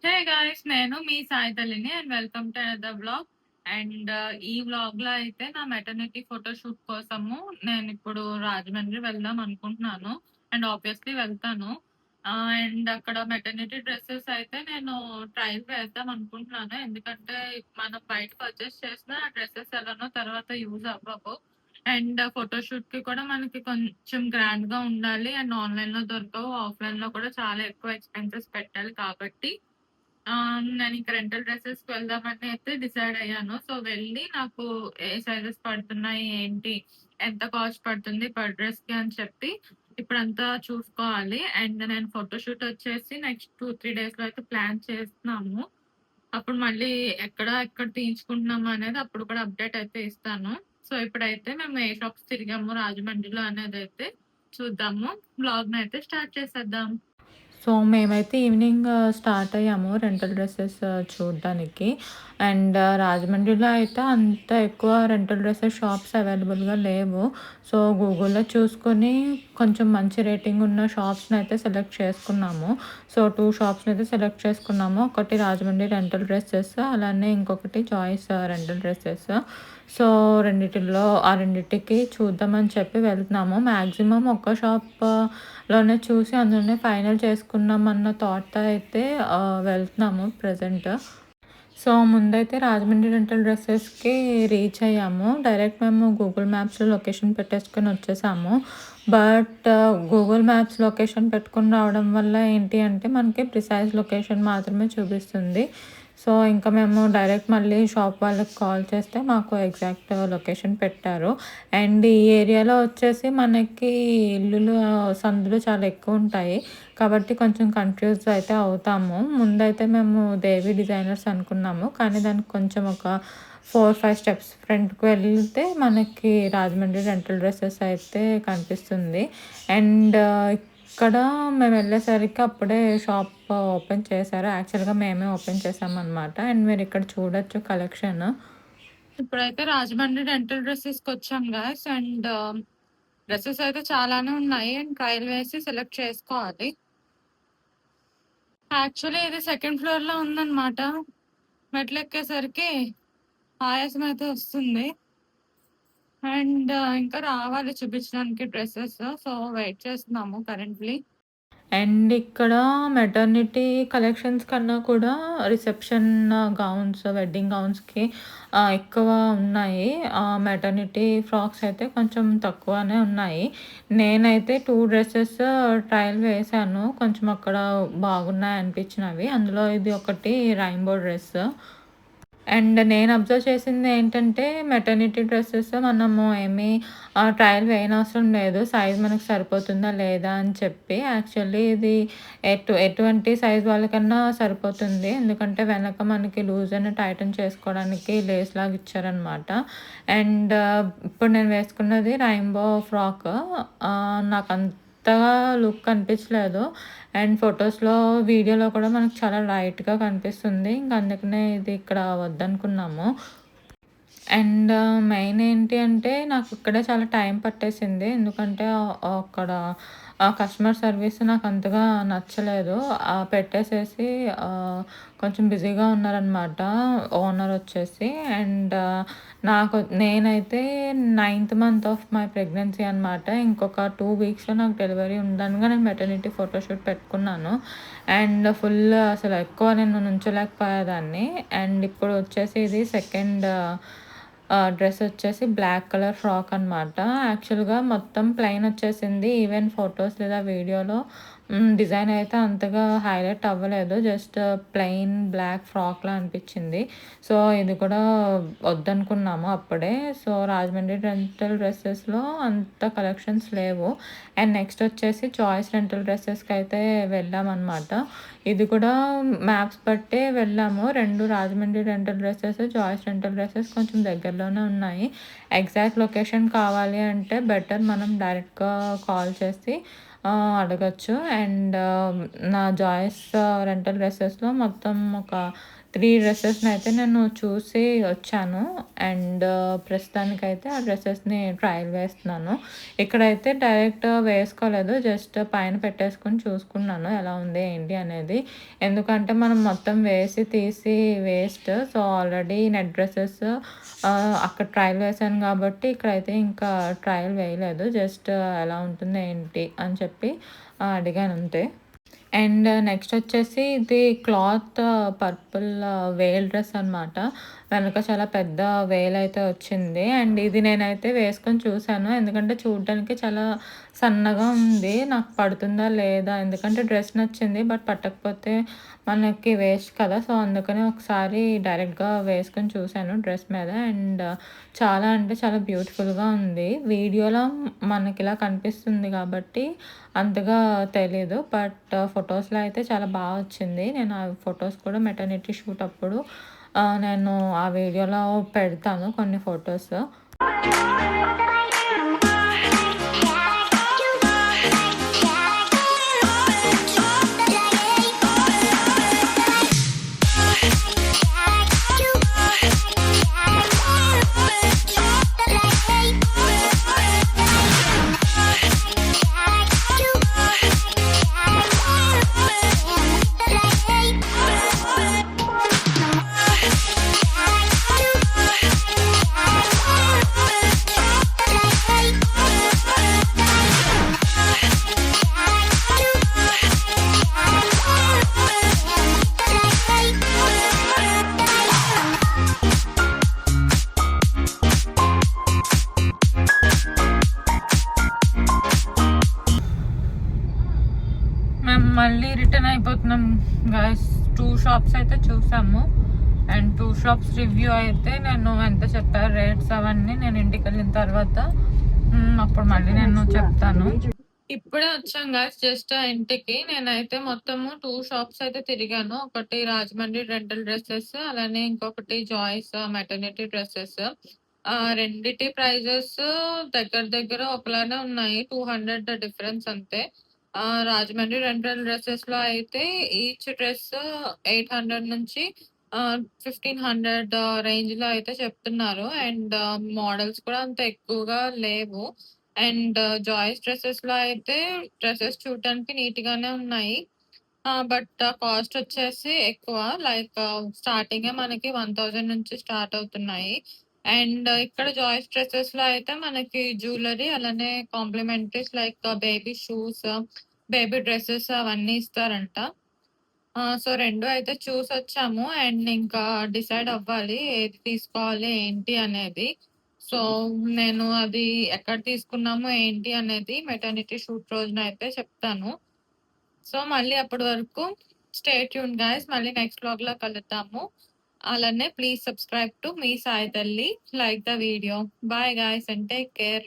Hey guys! నేను మీ సాయి తల్లిని and welcome to another vlog. ఈ వ్లాగ్‌లో అయితే నా మెటర్నిటీ ఫోటోషూట్ కోసము నేనిప్పుడు రాజమండ్రి వెళ్దాం అనుకుంటున్నాను. అండ్ ఆబ్వియస్‌లీ వెళ్తాను. అక్కడ మెటర్నిటీ డ్రెసెస్ అయితే నేను ట్రయల్ వేద్దాం అనుకుంటున్నాను. ఎందుకంటే మనం బయట పర్చేస్ చేసిన ఆ డ్రెసెస్ ఎలానో తర్వాత యూజ్ అవ్వవు. ఫోటోషూట్‌కి కూడా మనకి కొంచెం గ్రాండ్‌గా ఉండాలి. అండ్ ఆన్‌లైన్‌లో దొరకవు. ఆఫ్‌లైన్‌లో కూడా చాలా ఎక్కువ ఎక్స్‌పెన్సెస్ పెట్టాలి కాబట్టి నేనింక రెంటల్ డ్రెసెస్‌కి వెళ్దామని అయితే డిసైడ్ అయ్యాను. సో, వెళ్ళి నాకు ఏ సైజెస్ పడుతున్నాయి, ఏంటి, ఎంత కాస్ట్ పడుతుంది పర్ డ్రెస్‌కి అని చెప్పి ఇప్పుడంతా చూసుకోవాలి. నేను ఫోటోషూట్ వచ్చేసి నెక్స్ట్ 2, 3 డేస్‌లో అయితే ప్లాన్ చేస్తున్నాము. అప్పుడు మళ్ళీ ఎక్కడ తీయించుకుంటున్నాము అనేది అప్పుడు కూడా అప్డేట్ అయితే ఇస్తాను. సో, ఇప్పుడైతే మేము ఏ షాప్స్ తిరిగాము రాజమండ్రిలో అనేదైతే చూద్దాము. వ్లాగ్‌నైతే స్టార్ట్ చేసేద్దాం. సో, మేమైతే ఈవినింగ్ స్టార్ట్ అయ్యాము రెంటల్ డ్రెసెస్ చూడ్డానికి. రాజమండ్రిలో అయితే అంత ఎక్కువ రెంటల్ డ్రెసెస్ షాప్స్ అవైలబుల్‌గా లేవు. సో, గూగుల్‌లో చూసుకొని కొంచెం మంచి రేటింగ్ ఉన్న షాప్స్‌నైతే సెలెక్ట్ చేసుకున్నాము. సో, 2 షాప్స్‌నైతే సెలెక్ట్ చేసుకున్నాము. ఒకటి రాజమండ్రి రెంటల్ డ్రెసెస్, అలానే ఇంకొకటి చాయిస్ రెంటల్ డ్రెసెస్. సో, ఆ రెండిటికి చూద్దామని చెప్పి వెళ్తున్నాము. మాక్సిమం ఒక్క షాప్ లోనే చూసి అందులోనే ఫైనల్ చేసుకున్నామన్న థాట్‌తో అయితే వెళ్తున్నాము ప్రెజెంట్. సో, ముందైతే రాజమండ్రి రెంటల్ డ్రెసెస్‌కి రీచ్ అయ్యాము. డైరెక్ట్ మేము గూగుల్ మ్యాప్స్‌లో లొకేషన్ పెట్టేసుకొని వచ్చేసాము. గూగుల్ మ్యాప్స్ లొకేషన్ పెట్టుకొని రావడం వల్ల ఏంటి అంటే మనకి ప్రిసైజ్ లొకేషన్ మాత్రమే చూపిస్తుంది. సో, ఇంకా మేము డైరెక్ట్ మళ్ళీ షాప్ వాళ్ళకి కాల్ చేస్తే మాకు ఎగ్జాక్ట్ లొకేషన్ పెట్టారు. ఈ ఏరియాలో వచ్చేసి మనకి ఇల్లులు, సందులు చాలా ఎక్కువుంటాయి. కాబట్టి కొంచెం కన్‌ఫ్యూజ్ అయితే అవుతాము. ముందైతే మేము దేవి డిజైనర్స్ అనుకున్నాము. కానీ దానికి కొంచెం ఒక 4, 5 స్టెప్స్ ఫ్రంట్‌కి వెళ్తే మనకి రాజమండ్రి రెంటల్ డ్రెసెస్ అయితే కనిపిస్తుంది. అండ్ ఇక్కడ మేమెళ్ళేసరికి అప్పుడే షాప్ ఓపెన్ చేశారు. యాక్చువల్‌గా మేమే ఓపెన్ చేశామనమాట. మీరిక్కడ చూడొచ్చు కలెక్షన్. ఇప్పుడైతే రాజమండ్రి రెంటల్ డ్రెసెస్‌కొచ్చాం గాయ్స్. డ్రెసెస్ అయితే చాలానే ఉన్నాయి. ట్రయల్ వేసి సెలెక్ట్ చేసుకోవాలి. యాక్చువల్లీ ఇది సెకండ్ ఫ్లోర్‌లో ఉందనమాట. మెట్లెక్కేసరికి ఆయాసం అయితే వస్తుంది. ఇంకా రావాలి చూపించడానికి డ్రెసెస్. సో, వెయిట్ చేస్తున్నాము కరెంట్‌లీ. ఇక్కడ మెటర్నిటీ కలెక్షన్స్ కన్నా కూడా రిసెప్షన్ గౌన్స్, వెడ్డింగ్ గౌన్స్‌కి ఎక్కువ ఉన్నాయి. మెటర్నిటీ ఫ్రాక్స్ అయితే కొంచెం తక్కువనే ఉన్నాయి. నేనైతే 2 డ్రెసెస్ ట్రయల్ వేశాను. కొంచెం అక్కడ బాగున్నాయనిపించినవి. అందులో ఇది ఒకటి రెయిన్‌బో డ్రెస్. నేను అబ్జర్వ్ చేసింది ఏంటంటే, మెటర్నిటీ డ్రెసెస్ మనము ఏమి ట్రయల్ వేయనవసరం లేదు. సైజ్ మనకు సరిపోతుందా లేదా అని చెప్పి. యాక్చువల్లీ ఇది ఎటువంటి సైజ్ వాళ్ళకన్నా సరిపోతుంది. ఎందుకంటే వెనక మనకి లూజ్ అండ్ టైటన్ చేసుకోవడానికి లేస్‌లాగా ఇచ్చారనమాట. ఇప్పుడు నేను వేసుకున్నది రెయిన్బో ఫ్రాక్. నాకంతగా లుక్ అనిపించలేదు. ఫొటోస్‌లో, వీడియోలో కూడా మనకు చాలా లైట్‌గా కనిపిస్తుంది. అందుకనే ఇది ఇక్కడ వద్దనుకున్నాము. మెయిన్ ఏంటి అంటే నాకు ఇక్కడే చాలా టైం పట్టేసింది. ఎందుకంటే అక్కడ కస్టమర్ సర్వీస్ నాకు అంతగా నచ్చలేదు. పెట్టేసేసి కొంచెం బిజీగా ఉన్నారనమాట ఓనర్ వచ్చేసి. నేనైతే ninth month of my pregnancy అనమాట. ఇంకొక 2 వీక్స్‌లో నాకు డెలివరీ ఉందనగా నేను మెటర్నిటీ ఫోటోషూట్ పెట్టుకున్నాను. ఫుల్ అసలు ఎక్కువ నేను నుంచోలేకపోయేదాన్ని. ఇప్పుడు వచ్చేసి ఇది సెకండ్ డ్రెస్ వచ్చేసి బ్లాక్ కలర్ ఫ్రాక్ అనమాట. యాక్చువల్‌గా మొత్తం ప్లెయిన్ వచ్చేసింది. ఈవెన్ ఫోటోస్ లేదా వీడియోలో డిజైన్ అయితే అంతగా హైలైట్ అవ్వలేదు. జస్ట్ ప్లెయిన్ బ్లాక్ ఫ్రాక్‌లా అనిపించింది. సో, ఇది కూడా వద్దనుకున్నాము అప్పుడే. సో, రాజమండ్రి రెంటల్ డ్రెసెస్‌లో అంత కలెక్షన్స్ లేవు. నెక్స్ట్ వచ్చేసి చాయిస్ రెంటల్ డ్రెసెస్‌కైతే వెళ్ళామనమాట. ఇది కూడా మ్యాప్స్ బట్టే వెళ్ళాము. 2 Rajahmundry rental dresses, choice rental dresses కొంచెం దగ్గరలోనే ఉన్నాయి. ఎగ్జాక్ట్ లొకేషన్ కావాలి అంటే బెటర్ మనం డైరెక్ట్‌గా కాల్ చేసి అడగొచ్చు. అండ్ నా జాయిస్ రెంటల్ డ్రెసెస్‌లో మొత్తం ఒక 3 డ్రెసెస్‌నైతే నేను చూసి వచ్చాను. అండ్ ప్రస్తుతానికైతే ఆ డ్రెసెస్‌ని ట్రయల్ వేస్తున్నాను. ఇక్కడైతే డైరెక్ట్ వేసుకోలేదు. జస్ట్ పైన పెట్టేసుకొని చూసుకున్నాను ఎలా ఉంది ఏంటి అనేది. ఎందుకంటే మనం మొత్తం వేసి తీసి waste. So, already net dresses అక్కడ ట్రయల్ వేశాను కాబట్టి ఇక్కడైతే ఇంకా ట్రయల్ వేయలేదు. జస్ట్ ఎలా ఉంటుంది ఏంటి అని చెప్పి అడిగాను అంతే. అండ్ నెక్స్ట్ వచ్చేసి ఇది క్లాత్ పర్పుల్ వేల్ డ్రెస్ అనమాట. వెనక చాలా పెద్ద వేల్ అయితే వచ్చింది. అండ్ ఇది నేనైతే వేసుకొని చూసాను. ఎందుకంటే చూడడానికి చాలా సన్నగా ఉంది. నాకు పడుతుందా లేదా? ఎందుకంటే డ్రెస్ నచ్చింది. బట్ పట్టకపోతే మనకి వేస్ట్ కదా! సో, అందుకని ఒకసారి డైరెక్ట్‌గా వేసుకొని చూసాను డ్రెస్ మీద. అండ్ చాలా అంటే చాలా బ్యూటిఫుల్‌గా ఉంది. వీడియోలో మనకిలా కనిపిస్తుంది కాబట్టి అంతగా తెలీదు. బట్ ఫొటోస్‌లో అయితే చాలా వచ్చింది. నేను ఆ ఫొటోస్ కూడా మెటర్నిటీ షూట్ అప్పుడు నేను ఆ వీడియోలో పెడతాను కొన్ని ఫొటోస్. మేము మళ్ళీ రిటర్న్ అయిపోతున్నాం గైస్. 2 షాప్స్ అయితే చూసాము. అండ్ 2 షాప్స్ రివ్యూ అయితే నేను ఎంత చెప్పారు రేట్స్ అవన్నీ నేను ఇంటికి వెళ్ళిన తర్వాత అప్పుడు మళ్ళీ నేను చెప్తాను. ఇప్పుడే వచ్చాం గైస్ జస్ట్ ఇంటికి. నేనైతే మొత్తము 2 షాప్స్ అయితే తిరిగాను. ఒకటి రాజమండ్రి రెంటల్ డ్రెసెస్, అలానే ఇంకొకటి జాయిస్ మెటర్నిటీ డ్రెసెస్. రెండిటి ప్రైజెస్ దగ్గర దగ్గర ఒకలానే ఉన్నాయి. 200 డిఫరెన్స్ అంతే. రాజమండ్రి రెంటల్ డ్రెసెస్‌లో అయితే ఈచ్ డ్రెస్ 800 నుంచి 1500 రేంజ్‌లో అయితే చెప్తున్నారు. అండ్ మోడల్స్ కూడా అంత ఎక్కువగా లేవు. అండ్ జాయిస్ డ్రెసెస్‌లో అయితే డ్రెసెస్ చూడటానికి నీట్‌గానే ఉన్నాయి. బట్ కాస్ట్ వచ్చేసి ఎక్కువ. లైక్ స్టార్టింగే మనకి 1000 నుంచి స్టార్ట్ అవుతున్నాయి. అండ్ ఇక్కడ జాయిస్ డ్రెసెస్‌లో అయితే మనకి జ్యువెలరీ అలానే complimentaries like baby shoes, baby dresses అవన్నీ ఇస్తారంట. సో, 2 అయితే చూసొచ్చాము. అండ్ ఇంకా డిసైడ్ అవ్వాలి ఏది తీసుకోవాలి ఏంటి అనేది. సో, నేను అది ఎక్కడ తీసుకున్నాము ఏంటి అనేది మెటర్నిటీ షూట్ రోజున అయితే చెప్తాను. సో, మళ్ళీ అప్పటి వరకు స్టే ట్యూన్డ్ గైస్. మళ్ళీ నెక్స్ట్ వ్లాగ్‌లో కలుద్దాము. అలానే please subscribe to me Sai తల్లి. Like the video. Bye guys and take care.